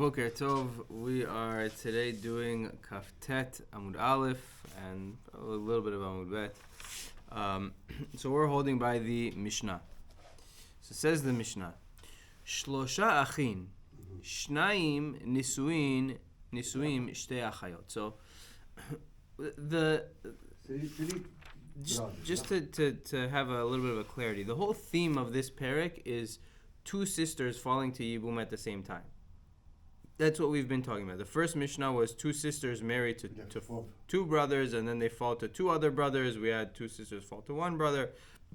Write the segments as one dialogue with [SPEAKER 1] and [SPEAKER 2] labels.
[SPEAKER 1] Boker Tov. We are today doing Kaftet Amud Aleph and a little bit of Amud Bet. So we're holding by the Mishnah. So says the Mishnah, Shlosha Achin, Shnaim Nisuin Shtei Achayot. So just to have a little bit of a clarity, the whole theme of this parak is two sisters falling to Yibum at the same time. That's what we've been talking about. The first Mishnah was two sisters married to two brothers, and then they fall to two other brothers. We had two sisters fall to one brother.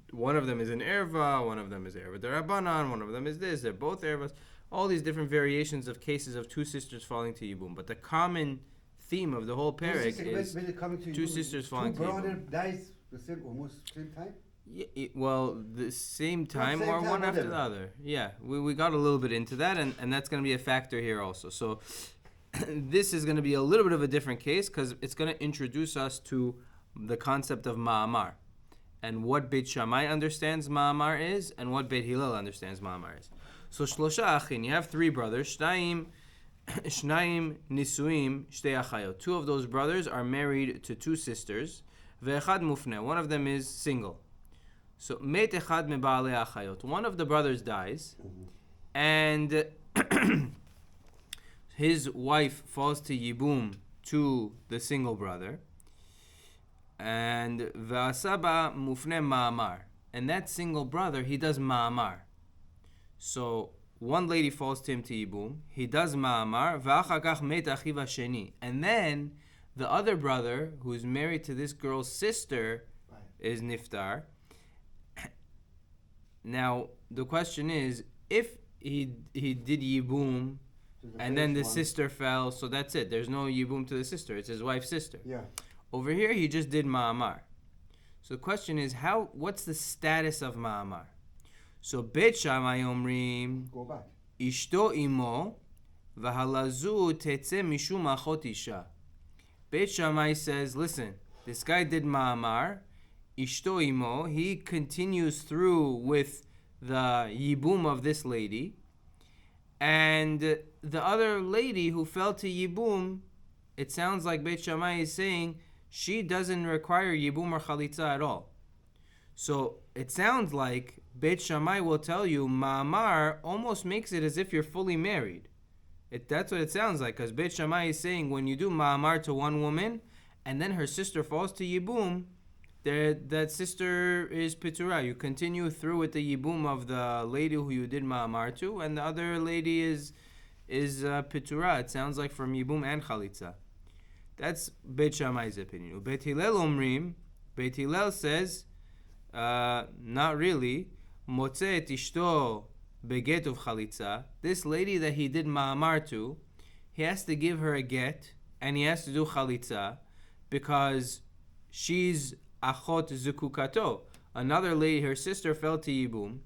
[SPEAKER 1] One of them is an erva, one of them is erva derabanan, one of them is this. They're both ervas. All these different variations of cases of two sisters falling to Yibum. But the common theme of the whole parak is two sisters falling to Yibum.
[SPEAKER 2] Two brothers dies almost same time?
[SPEAKER 1] Yeah, well, the same time or one after the other. Yeah, we got a little bit into that, and that's going to be a factor here also. So this is going to be a little bit of a different case because it's going to introduce us to the concept of ma'amar and what Beit Shammai understands ma'amar is and what Beit Hillel understands ma'amar is. So shlosha achin, you have three brothers, shnaim nisuim shtei achayot. Two of those brothers are married to two sisters. Ve'echad mufne, one of them is single. So, met echad me'ba'alei achayot. One of the brothers dies, and his wife falls to Yibum to the single brother, and ve'asaba mufne ma'amar. And that single brother, he does ma'amar. So, one lady falls to him to Yibum, he does ma'amar, ve'achar kach met achiv hasheni. And then, the other brother, who's married to this girl's sister, is niftar. Now, the question is, if he did Yibum, and then the sister fell, so that's it. There's no Yibum to the sister. It's his wife's sister.
[SPEAKER 2] Yeah.
[SPEAKER 1] Over here, he just did Ma'amar. So the question is, what's the status of Ma'amar? So, Beit Shammai Omrim,
[SPEAKER 2] Go back.
[SPEAKER 1] Ishto imo, v'halazu tetzeh mishum achot isha. Beit Shammai says, listen, this guy did Ma'amar, Ishto imo, he continues through with the Yibum of this lady, and the other lady who fell to Yibum, it sounds like Beit Shammai is saying she doesn't require Yibum or Chalitza at all. So it sounds like Beit Shammai will tell you Ma'amar almost makes it as if you're fully married. That's what it sounds like, because Beit Shammai is saying when you do Ma'amar to one woman and then her sister falls to Yibum, that sister is Piturah. You continue through with the Yibum of the lady who you did Ma'amar to, and the other lady is Piturah. It sounds like from Yibum and Chalitza. That's Beit Shammai's opinion. Beit Hillel Omrim, Beit Hillel says, not really. Motzeh et ishto beget of Chalitza. This lady that he did Ma'amar to, he has to give her a get, and he has to do Chalitza, because she's Achot Zukukato. Another lady, her sister fell to Yibum.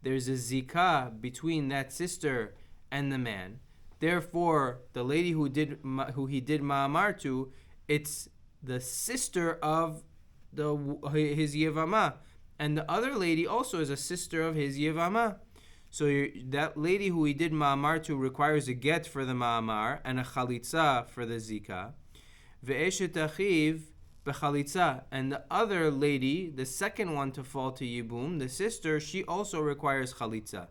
[SPEAKER 1] There's a zikah between that sister and the man. Therefore, the lady who he did Ma'amar to, it's the sister of his Yevamot. And the other lady also is a sister of his Yevamot. So that lady who he did Ma'amar to requires a get for the Ma'amar and a Chalitza for the zikah. Ve'eshet achiv b'chalitza, and the other lady, the second one to fall to Yibum, the sister, she also requires chalitza.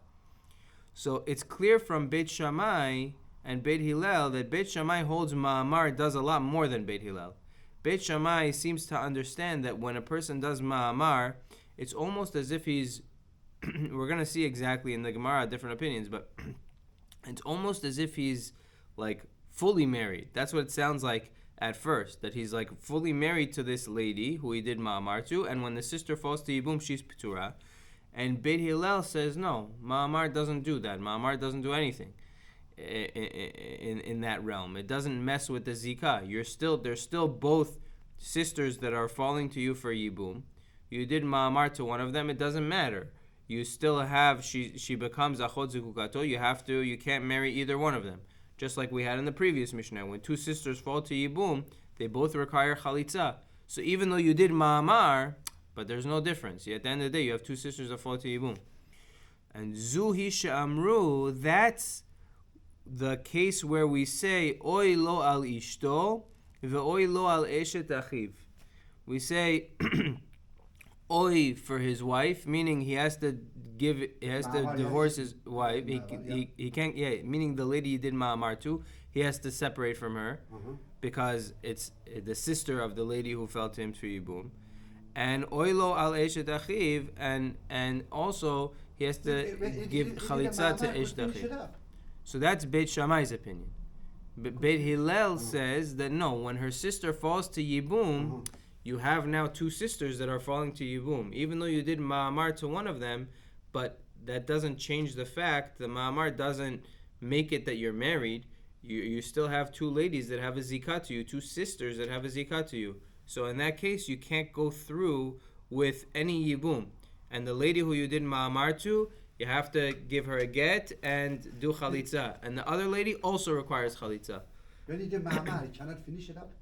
[SPEAKER 1] So it's clear from Beit Shammai and Beit Hillel that Beit Shammai holds Ma'amar does a lot more than Beit Hillel. Beit Shammai seems to understand that when a person does Ma'amar, it's almost as if he's, we're going to see exactly in the Gemara different opinions, but it's almost as if he's like fully married. That's what it sounds like at first, that he's like fully married to this lady who he did Ma'amar to, and when the sister falls to Yibum, she's Piturah. And Beit Hillel says, no, Ma'amar doesn't do that. Ma'amar doesn't do anything in that realm. It doesn't mess with the zikah. There's still both sisters that are falling to you for Yibum. You did Ma'amar to one of them, it doesn't matter. You still have, she becomes Achot Zukukato, you can't marry either one of them. Just like we had in the previous Mishnah, when two sisters fall to Yibum, they both require Chalitza. So even though you did Ma'amar, but there's no difference. At the end of the day, you have two sisters that fall to Yibum. And Zuhi She'amru, that's the case where we say Oy lo al ishto ve'oy lo al eshet achiv. We say Oy for his wife, meaning he has to divorce his wife. He can't, meaning the lady he did ma'amar to, he has to separate from her because it's the sister of the lady who fell to him through Yibum. And Oilo al eshet achiv, and also he has to give chalitza to eshet achiv. So that's Beit Shammai's opinion. But Beit Hillel says that no, when her sister falls to Yibum, you have now two sisters that are falling to Yibum. Even though you did Ma'amar to one of them, but that doesn't change the fact, the Ma'amar doesn't make it that you're married. You still have two ladies that have a zikah to you, two sisters that have a zikah to you. So in that case, you can't go through with any Yibum. And the lady who you did Ma'amar to, you have to give her a get and do Chalitza. And the other lady also requires Chalitza.
[SPEAKER 2] When he did Ma'amar, he cannot finish it up?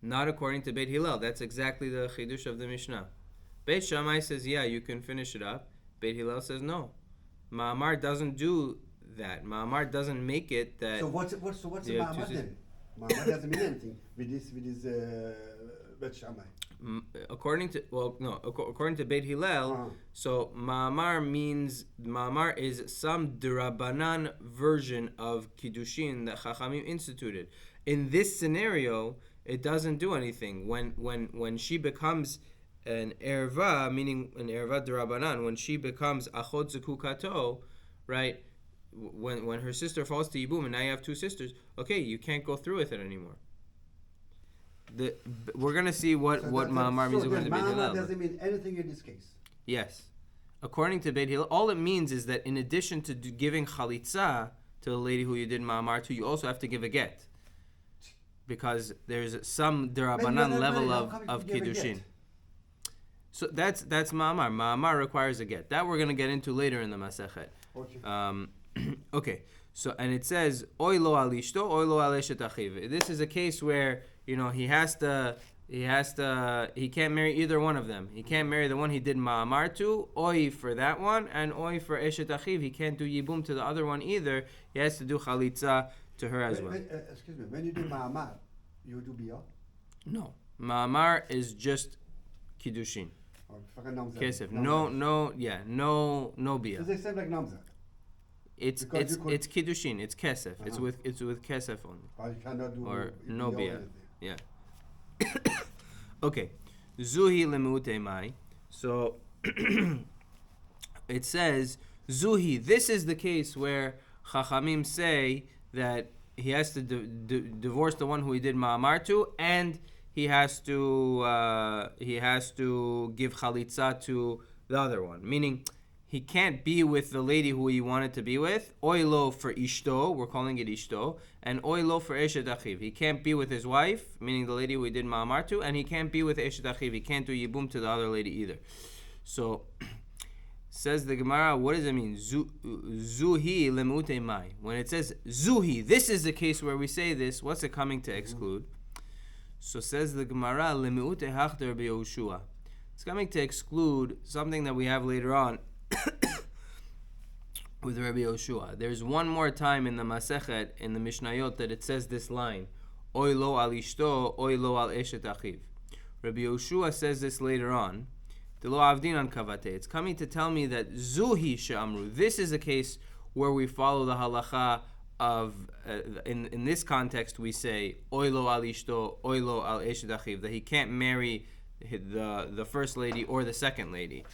[SPEAKER 1] Not according to Beit Hillel. That's exactly the Chidush of the Mishnah. Beit Shammai says, yeah, you can finish it up. Beit Hillel says, no. Ma'amar doesn't do that. Ma'amar doesn't make it that...
[SPEAKER 2] So what's the Ma'amar then? Ma'amar doesn't mean anything with this Beit Shammai.
[SPEAKER 1] According to Beit Hillel, so Ma'amar is some D'Rabbanan version of Kiddushin that Chachamim instituted. In this scenario, it doesn't do anything. When she becomes an erva, meaning an erva D'Rabbanan, when she becomes achot zekukato, right? When her sister falls to Yibum and now you have two sisters, okay, you can't go through with it anymore. We're going to see what Ma'amar means according to Beit Hillel.
[SPEAKER 2] Ma'amar doesn't mean anything in this case.
[SPEAKER 1] Yes. According to Beit Hillel, all it means is that in addition to giving chalitza to the lady who you did Ma'amar to, you also have to give a get. Because there's some D'Rabbanan level of Kiddushin. So that's Ma'amar. Ma'amar requires a get. That we're going to get into later in the Masechet. Okay. Okay. So, and it says, Oy lo al ishto, oy lo al eshet achiv. This is a case where, he can't marry either one of them. He can't marry the one he did Ma'amar to, Oy for that one, and Oy for eshet achiv. He can't do Yibum to the other one either. He has to do Chalitza to her as well.
[SPEAKER 2] Excuse me, when you do Ma'amar, you do Biyah?
[SPEAKER 1] No. Ma'amar is just Kiddushin. Kesef. No Biyah.
[SPEAKER 2] So they sound like Namzat.
[SPEAKER 1] It's Kiddushin. It's Kesef. It's with Kesef only.
[SPEAKER 2] But you cannot do
[SPEAKER 1] or no Biyah. Yeah. Okay. Zuhi lemu'utei mai. So it says Zuhi. This is the case where Chachamim say that he has to divorce the one who he did Ma'amar to, and he has to give Chalitza to the other one. Meaning, he can't be with the lady who he wanted to be with. Oilo for Ishto, we're calling it Ishto, and Oilo for Eshet Achiv. He can't be with his wife, meaning the lady who he did Ma'amar to, and he can't be with Eshet Achiv. He can't do Yibum to the other lady either. So, says the Gemara, what does it mean? Zuhi lemute mai. When it says Zuhi, this is the case where we say this. What's it coming to exclude? So says the Gemara, lemute hachder beYehoshua. It's coming to exclude something that we have later on with Rabbi Yoshua. There's one more time in the Masechet, in the Mishnayot, that it says this line, Oy lo al ishto, oy lo al eshet achiv. Rabbi Yoshua says this later on. It's coming to tell me that Zuhi she'amru. This is a case where we follow the halacha of, in this context, we say, Oy lo al ishto, oy lo al eshet achiv, that he can't marry the first lady or the second lady.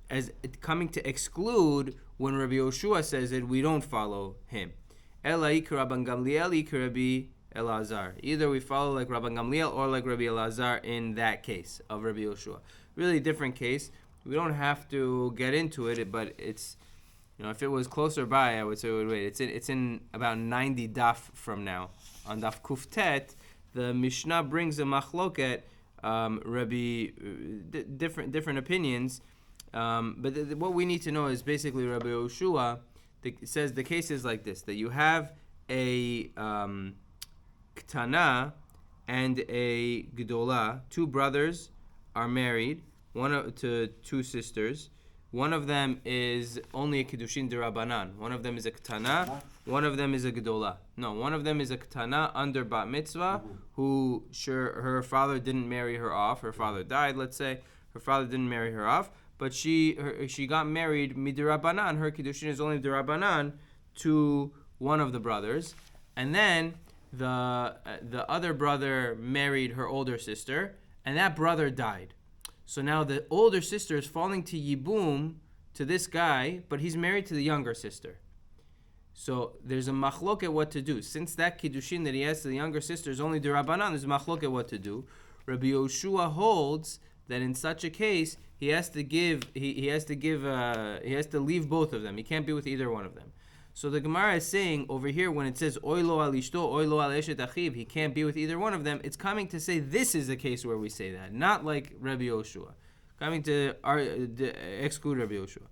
[SPEAKER 1] As it coming to exclude when Rabbi Yoshua says it, we don't follow him. Ela ik Rabban Gamliel ik Rabbi Elazar. Either we follow like Rabban Gamliel or like Rabbi Elazar in that case of Rabbi Yoshua. Really different case. We don't have to get into it, but it's, if it was closer by, I would say we would wait. It's in about 90 daf from now. On daf Kuftet, the Mishnah brings a machloket, different opinions. But what we need to know is basically Rabbi Yoshua says the case is like this, that you have a Ktana and a Gdola, two brothers are married, one to two sisters, One of them is only a Kiddushin Dirabanan. One of them is a Ketana. One of them is a Gedola. No, one of them is a Ketana under Bat Mitzvah, who her father didn't marry her off. Her father died, let's say. Her father didn't marry her off, but she got married Midirabanan. Her Kiddushin is only Dirabanan to one of the brothers. And then the other brother married her older sister, and that brother died. So now the older sister is falling to Yibum to this guy, but he's married to the younger sister. So there's a machlok at what to do. Since that kiddushin that he has to the younger sister is only derabanan, there's a machlok at what to do. Rabbi Yoshua holds that in such a case he has to leave both of them. He can't be with either one of them. So the Gemara is saying over here when it says oilo al ishto, oilo al eshet achiv, he can't be with either one of them. It's coming to say this is the case where we say that, not like Rabbi Yoshua, coming to exclude Rabbi Yoshua.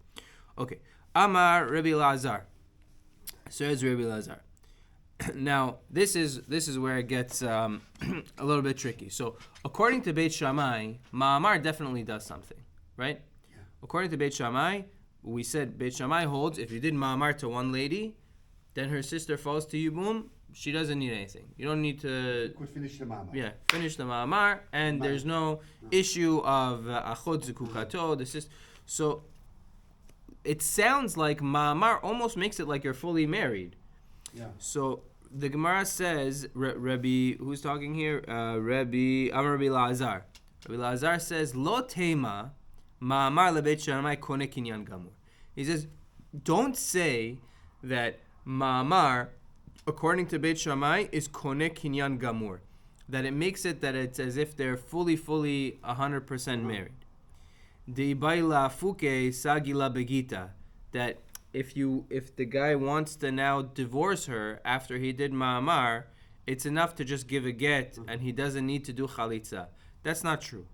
[SPEAKER 1] Okay, Amar Rabbi Lazar. Says Rabbi Lazar. Now this is where it gets a little bit tricky. So according to Beit Shammai, Ma'amar definitely does something, right? Yeah. According to Beit Shammai, we said Beit Shammai holds if you did ma'amar to one lady, then her sister falls to Yibum, she doesn't need anything. You don't need to...
[SPEAKER 2] Could finish the ma'amar.
[SPEAKER 1] Yeah, finish the ma'amar, and there's no issue of achot zekukato, the sister. So it sounds like ma'amar almost makes it like you're fully married.
[SPEAKER 2] Yeah.
[SPEAKER 1] So the Gemara says, Rabbi, who's talking here? Rabbi Lazar. Rabbi Lazar says, Lo tema Ma'amar lebeit Shammai kone kinyan gamur. He says, don't say that Ma'amar, according to Beit Shammai, is kone kinyan gamur. That it makes it that it's as if they're fully 100% married. Deibai la'afuke sagila begita. That if the guy wants to now divorce her after he did Ma'amar, it's enough to just give a get and he doesn't need to do chalitza. That's not true.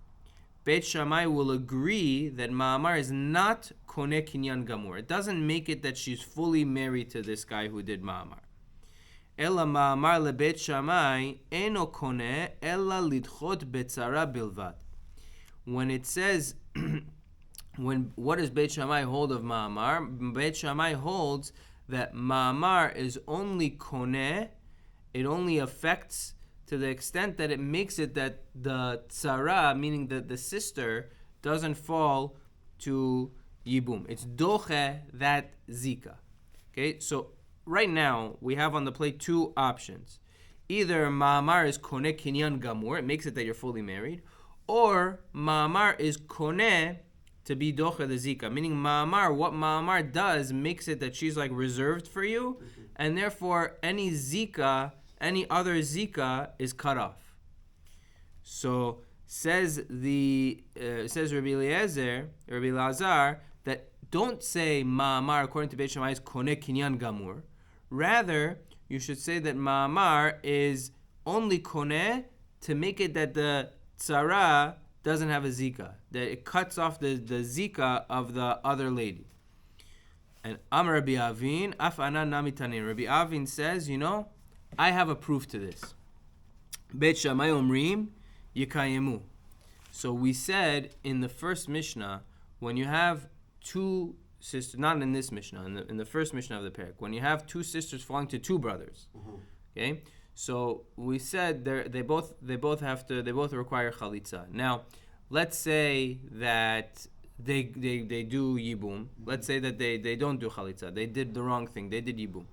[SPEAKER 1] Beit Shammai will agree that Ma'amar is not Koneh Kinyan Gamur. It doesn't make it that she's fully married to this guy who did Ma'amar. Ela Ma'amar lebeit Shammai eno Koneh ela lidchot betzara bilvad. When it says, what does Beit Shammai hold of Ma'amar? Beit Shammai holds that Ma'amar is only Koneh, it only affects to the extent that it makes it that the tzara, meaning that the sister, doesn't fall to Yibum. It's doche, that zika. Okay, so right now we have on the plate two options. Either Ma'amar is koneh kinyan gamur, it makes it that you're fully married, or Ma'amar is koneh to be doche the zika, meaning Ma'amar, what Ma'amar does makes it that she's like reserved for you, and therefore any other zika is cut off. So says Rabbi Lazar, that don't say Ma'amar according to Beit Shammai is koneh kinyan gamur. Rather, you should say that Ma'amar is only koneh to make it that the tzara doesn't have a zika, that it cuts off the zika of the other lady. And Amar Rabbi Avin, af ana nami tanin. Rabbi Avin says, I have a proof to this. Beit Shammai omrim yikayemu. So we said in the first Mishnah, when you have two sisters, not in this Mishnah, in the first Mishnah of the parak, when you have two sisters falling to two brothers, okay. So we said they both require chalitza. Now, let's say that they do yibum. Let's say that they don't do chalitza. They did the wrong thing. They did yibum.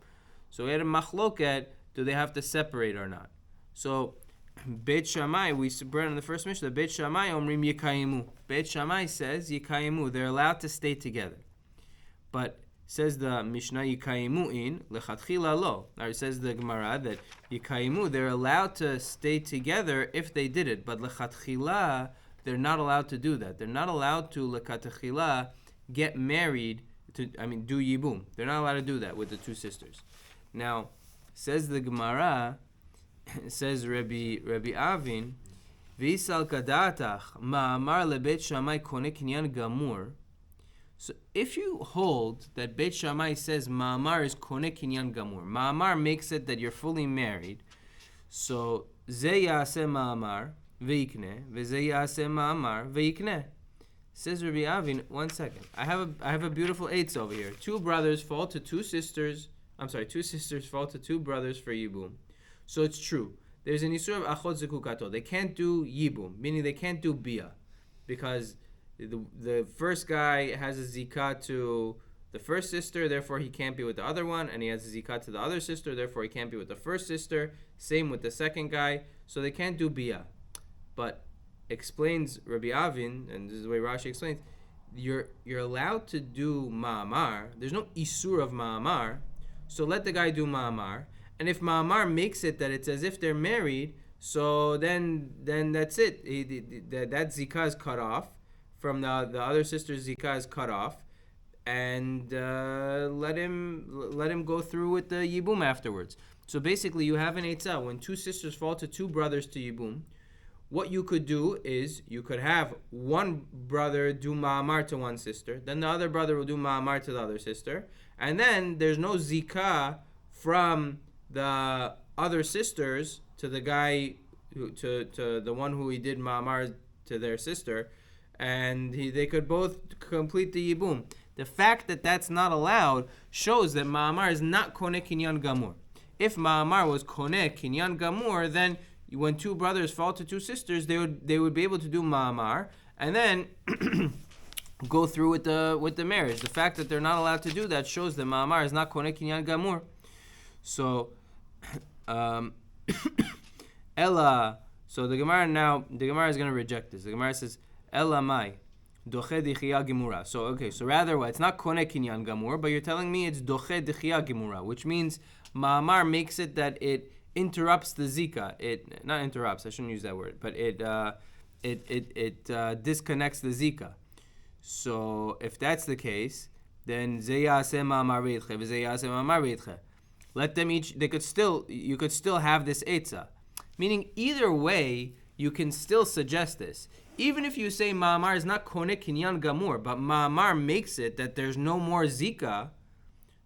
[SPEAKER 1] So we had a machloket. Do they have to separate or not? So Beit Shammai, we brought in the first Mishnah, Beit Shammai omrim yikayimu. Beit Shammai says yikayimu. They're allowed to stay together. But says the Mishnah yikayimu in lechatchila lo. Or it says the Gemara that yikayimu, they're allowed to stay together if they did it. But lechatchila, they're not allowed to do that. They're not allowed to lechatchila get married do yibum. They're not allowed to do that with the two sisters. Now, says the Gemara, says Rabbi Avin, V'isal kadatach ma'amar lebeit Shammai koneh kinyan gamur. So if you hold that Beit Shammai says ma'amar is koneh kinyan gamur, ma'amar makes it that you're fully married, so ze yaseh ma'amar ve'ikneh, v'ze yaseh ma'amar ve'ikneh. Says Rabbi Avin, 1 second. I have a beautiful eights over here. Two sisters fall to two sisters fall to two brothers for Yibum. So it's true. There's an Isur of Achot Zekukato. They can't do Yibum, meaning they can't do Bia. Because the first guy has a Zikah to the first sister, therefore he can't be with the other one, and he has a Zikah to the other sister, therefore he can't be with the first sister. Same with the second guy. So they can't do Bia. But explains Rabbi Avin, and this is the way Rashi explains, you're allowed to do Ma'amar. There's no Isur of Ma'amar. So let the guy do Ma'amar. And if Ma'amar makes it that it's as if they're married, so then that's it. That Zikah is cut off. From the other sister's Zikah is cut off. And let him go through with the Yibum afterwards. So basically you have an Eitzah. When two sisters fall to two brothers to Yibum, what you could do is you could have one brother do Ma'amar to one sister, then the other brother will do Ma'amar to the other sister, and then there's no Zikah from the other sisters to the guy, to the one who he did Ma'amar to their sister, and they could both complete the Yibum. The fact that that's not allowed shows that Ma'amar is not Koneh Kinyan Gamur. If Ma'amar was Koneh Kinyan Gamur, then when two brothers fall to two sisters, they would be able to do Ma'amar and then go through with the marriage. The fact that they're not allowed to do that shows that Ma'amar is not Koneh Kinyan Gamur. So, Ella. So the Gemara is going to reject this. The Gemara says, Ella mai, doche dichia gemura. So okay, so rather it's not Koneh Kinyan Gamur, but you're telling me it's doche dichia gemura, which means Ma'amar makes it that it interrupts the Zika. It not interrupts. I shouldn't use that word, but it disconnects the Zika. So if that's the case, then zeyaseh ma'amar veitche v'zeyaseh ma'amar veitche. Let them each. You could still have this etza, meaning either way you can still suggest this. Even if you say Ma'amar is not Koneh Kinyan Gamur, but Ma'amar makes it that there's no more Zika,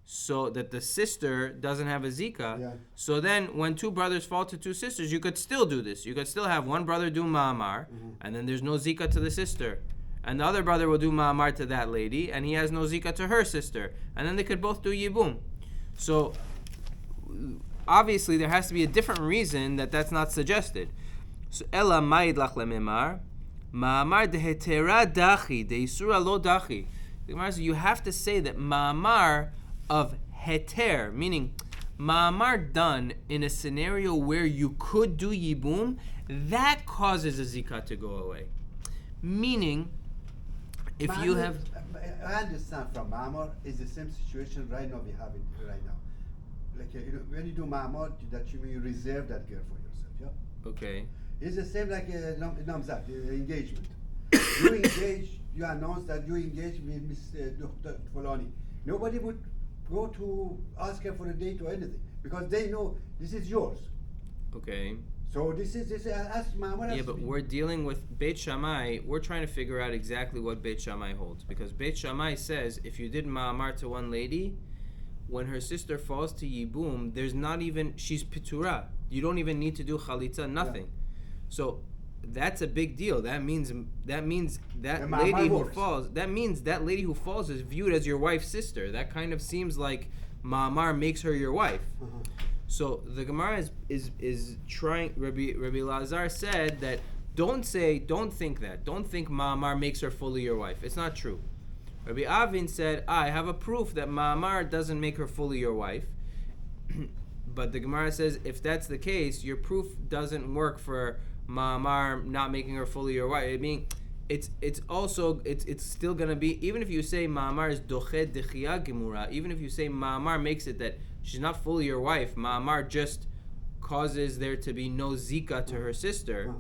[SPEAKER 1] so that the sister doesn't have a Zika. Yeah. So then when two brothers fall to two sisters, you could still do this. You could still have one brother do Ma'amar, and then there's no Zika to the sister. And the other brother will do Ma'amar to that lady, and he has no Zika to her sister. And then they could both do Yibum. So obviously there has to be a different reason that that's not suggested. So Ella ma'id lach lememar, Ma'amar dehetera dachi, deisura lo dachi. The Gemara says you have to say that Ma'amar of heter, meaning Ma'amar done in a scenario where you could do Yibum, that causes a Zikah to go away. Meaning, if
[SPEAKER 2] Ma'amar,
[SPEAKER 1] you have...
[SPEAKER 2] I understand from Ma'amar is the same situation right now we have it right now. Like, when you do Ma'amar, that you mean reserve that girl for yourself, yeah?
[SPEAKER 1] Okay.
[SPEAKER 2] It's the same like Namzat, engagement. You engage, you announce that you engage with Miss Dr. Fulani. Nobody would go to ask her for a date or anything because they know this is yours.
[SPEAKER 1] Okay.
[SPEAKER 2] So this is as Ma'amar.
[SPEAKER 1] Yeah, but we're dealing with Beit Shammai. We're trying to figure out exactly what Beit Shammai holds, because Beit Shammai says if you did Ma'amar to one lady, when her sister falls to Yibum, there's not even, she's Pitura. You don't even need to do Chalitza, nothing. Yeah. So that's a big deal. That means that lady who falls. That means that lady who falls is viewed as your wife's sister. That kind of seems like Ma'amar makes her your wife. So the Gemara is trying. Rabbi Lazar said that don't think that. Don't think Ma'amar makes her fully your wife. It's not true. Rabbi Avin said, I have a proof that Ma'amar doesn't make her fully your wife. But the Gemara says if that's the case, your proof doesn't work for Ma'amar not making her fully your wife. I mean, it's still gonna be, even if you say Ma'amar is dochet dechia gemura, even if you say Ma'amar makes it that she's not fully your wife, Ma'amar just causes there to be no zika to her sister.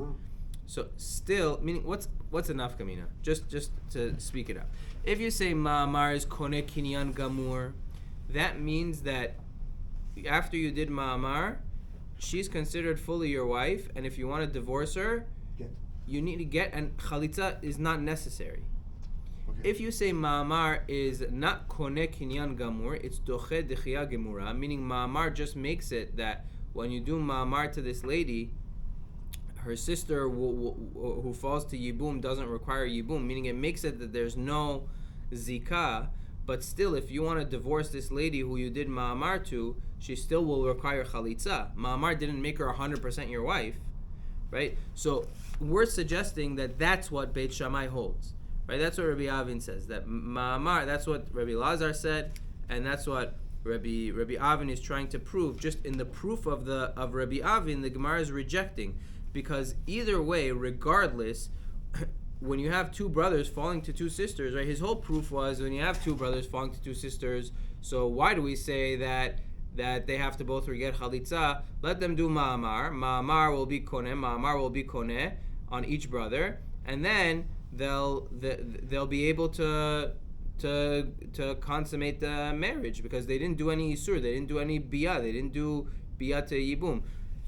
[SPEAKER 1] So still, meaning what's a nafkamina? Just to speak it out. If you say Ma'amar is koneh kinyan gamur, that means that after you did Ma'amar, she's considered fully your wife, and if you want to divorce her, you need to get, and Chalitza is not necessary. Okay. If you say Ma'amar is not Koneh Kinyan Gamur, it's Doche Dechia Gemura, meaning Ma'amar just makes it that when you do Ma'amar to this lady, her sister who falls to Yibum doesn't require Yibum, meaning it makes it that there's no Zikah, but still, if you want to divorce this lady who you did Ma'amar to, she still will require Chalitza. Ma'amar didn't make her 100% your wife, right? So we're suggesting that that's what Beit Shammai holds, right? That's what Rabbi Avin says, that Ma'amar, that's what Rabbi Lazar said, and that's what Rabbi Avin is trying to prove. Just in the proof of Rabbi Avin, the Gemara is rejecting, because either way, regardless, when you have two brothers falling to two sisters, right? His whole proof was when you have two brothers falling to two sisters. So why do we say that they have to both get chalitza? Let them do ma'amar. Ma'amar will be koneh. Ma'amar will be koneh on each brother, and then they'll be able to consummate the marriage, because they didn't do any isur, they didn't do any biyah, they didn't do biyah to yibum.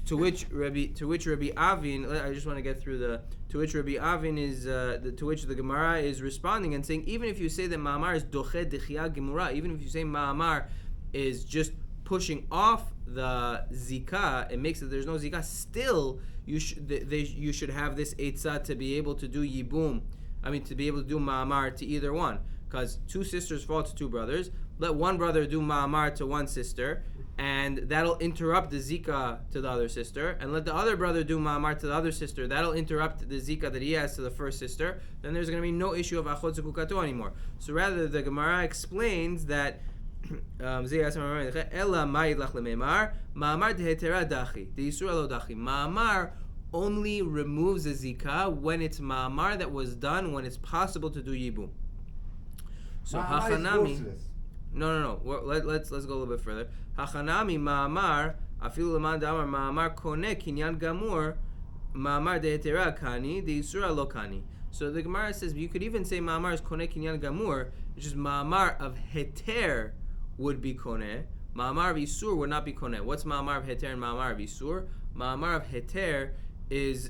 [SPEAKER 1] To which Rabbi Avin, I just want to get through to which Rabbi Avin is, to which the Gemara is responding and saying, even if you say that Ma'amar is doche dechia gemura, even if you say Ma'amar is just pushing off the zikah, it makes it there's no zikah, still you should have this eitzah to be able to do yibum, to be able to do Ma'amar to either one. Because two sisters fall to two brothers, let one brother do Ma'amar to one sister, and that'll interrupt the zikah to the other sister, and let the other brother do Ma'amar to the other sister, that'll interrupt the zikah that he has to the first sister, then there's going to be no issue of achot zukukato anymore. So rather, the Gemara explains that Ma'amar only removes the zikah when it's Ma'amar that was done when it's possible to do yibum. So hachanami. No. Let's go a little bit further. Hachanami ma'amar afilu leman damar ma'amar koneh kinyan gamur ma'amar dehetera kani deisura lo kani. So the Gemara says you could even say ma'amar is koneh kinyan gamur, which is ma'amar of heter would be koneh. Ma'amar of isur would not be koneh. What's ma'amar of heter and ma'amar of isur? Ma'amar of heter is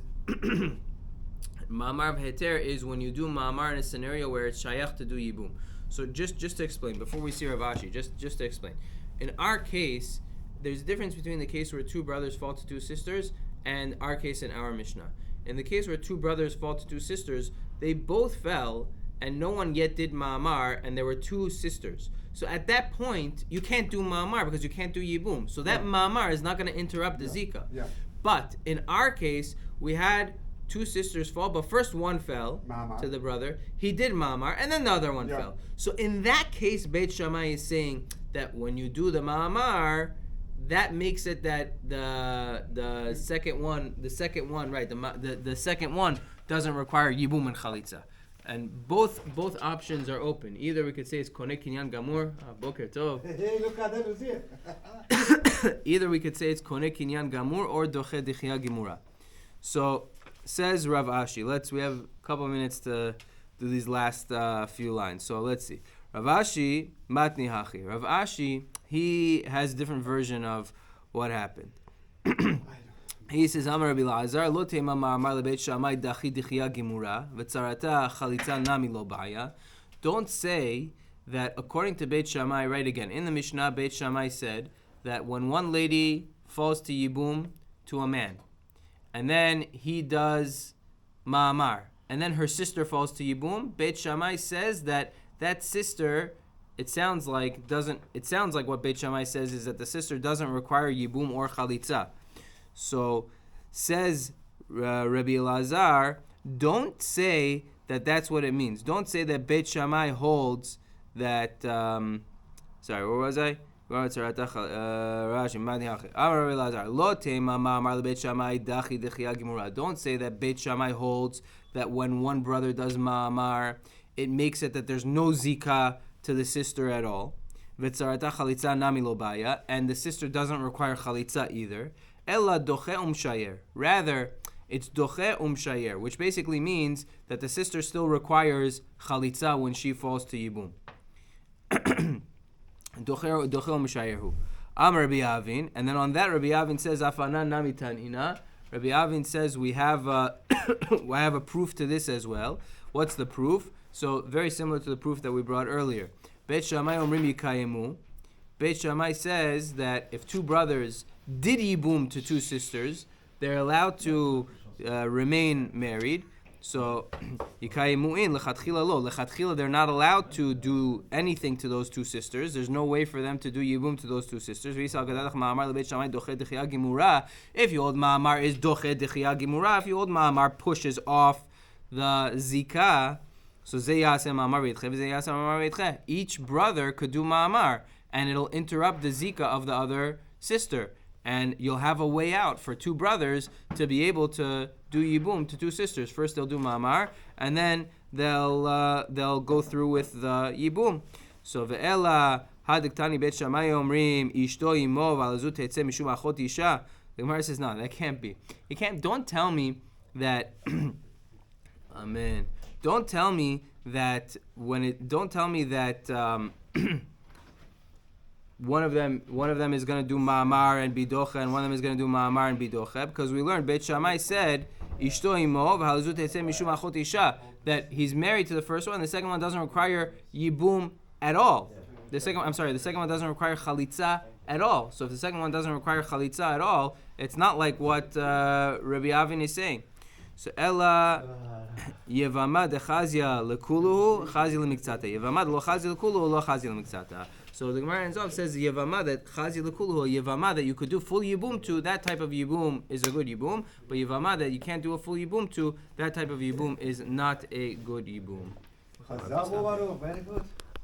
[SPEAKER 1] ma'amar of heter is when you do ma'amar in a scenario where it's shayach to do yibum. So just to explain, before we see Rav Ashi, just to explain. In our case, there's a difference between the case where two brothers fall to two sisters and our case in our Mishnah. In the case where two brothers fall to two sisters, they both fell and no one yet did Ma'amar, and there were two sisters. So at that point, you can't do Ma'amar because you can't do Yibum. So that Ma'amar is not going to interrupt the Zika.
[SPEAKER 2] Yeah.
[SPEAKER 1] But in our case, we had two sisters fall, but first one fell
[SPEAKER 2] Ma'amar.
[SPEAKER 1] to the brother. He did Ma'amar, and then the other one fell. So in that case, Beit Shammai is saying that when you do the Ma'amar, that makes it that the second one, right? The second one doesn't require Yibum and Chalitza. And both options are open. Either we could say it's Koneh Kinyan Gamur, Boker Tov.
[SPEAKER 2] Hey, look at that, was here.
[SPEAKER 1] Either we could say it's Koneh Kinyan Gamur or Doche Dechia Gemura. So says Rav Ashi. We have a couple of minutes to do these last few lines. So let's see. Rav Ashi Matni Hachi. Rav Ashi, he has a different version of what happened. He says, Amar Rabbi Lazar, Lo teima ma'amar lebeit Shammai dachi dichia gemura, v'tzarata chalitza nami lo ba'aya. Don't say that according to Beit Shammai, right again, in the Mishnah, Beit Shammai said that when one lady falls to Yibum to a man, and then he does ma'amar, and then her sister falls to Yibum, Beit Shammai says that sister, it sounds like what Beit Shammai says is that the sister doesn't require Yibum or chalitza. So, says Rabbi Elazar, don't say that that's what it means. Don't say that Beit Shammai holds that, sorry, where was I? Don't say that Beit Shammai holds that when one brother does ma'amar, it makes it that there's no zikah to the sister at all. And the sister doesn't require chalitza either. Ella doche umshayer. Rather, it's doche umshayer, which basically means that the sister still requires chalitza when she falls to yibum. Doche umshayer. Amar Rabbi Avin, and then on that Rabbi Avin says Afanan nami tanina. Rabbi Avin says we have a proof to this as well. What's the proof? So very similar to the proof that we brought earlier. Beit Shammai omrim yikayemu. Beit Shammai says that if two brothers did yibum to two sisters, they're allowed to remain married. So, Yikayimu'in lechatchila lo. Lechatchila, they're not allowed to do anything to those two sisters. There's no way for them to do yibum to those two sisters. If you hold ma'amar is doche dechia gimura, if you hold ma'amar pushes off the zika, so each brother could do ma'amar, and it'll interrupt the zika of the other sister. And you'll have a way out for two brothers to be able to do yibum to two sisters. First they'll do ma'amar, and then they'll go through with the yibum. So ve'ela hadiktani bet shamai omrim ishto imo v'alazu tetzeh mishum achot isha. The Gemara says no, that can't be. You can't. Don't tell me that. Amen. Don't tell me that Don't tell me that. One of them is going to do ma'amar and bidocha, and one of them is going to do ma'amar and bidocha, because we learned Beit Shammai said ishto imo v'halazu tetzeh mishum achot isha, that he's married to the first one. The second one doesn't require yibum at all. The second one doesn't require chalitza at all. So if the second one doesn't require chalitza at all, it's not like what Rabbi Avin is saying. So ella Yevamot dechazia lekuluhu chazia lemiktzata. Yevamot lo chazia lekuluhu lo chazia lemiktzata. So the Gemara ends off says Yevamot that chazia lekuluhu, Yevamot that you could do full yibum to, that type of yibum is a good yibum, but Yevamot that you can't do a full yibum to, that type of yibum is not a good yibum.
[SPEAKER 2] Very good.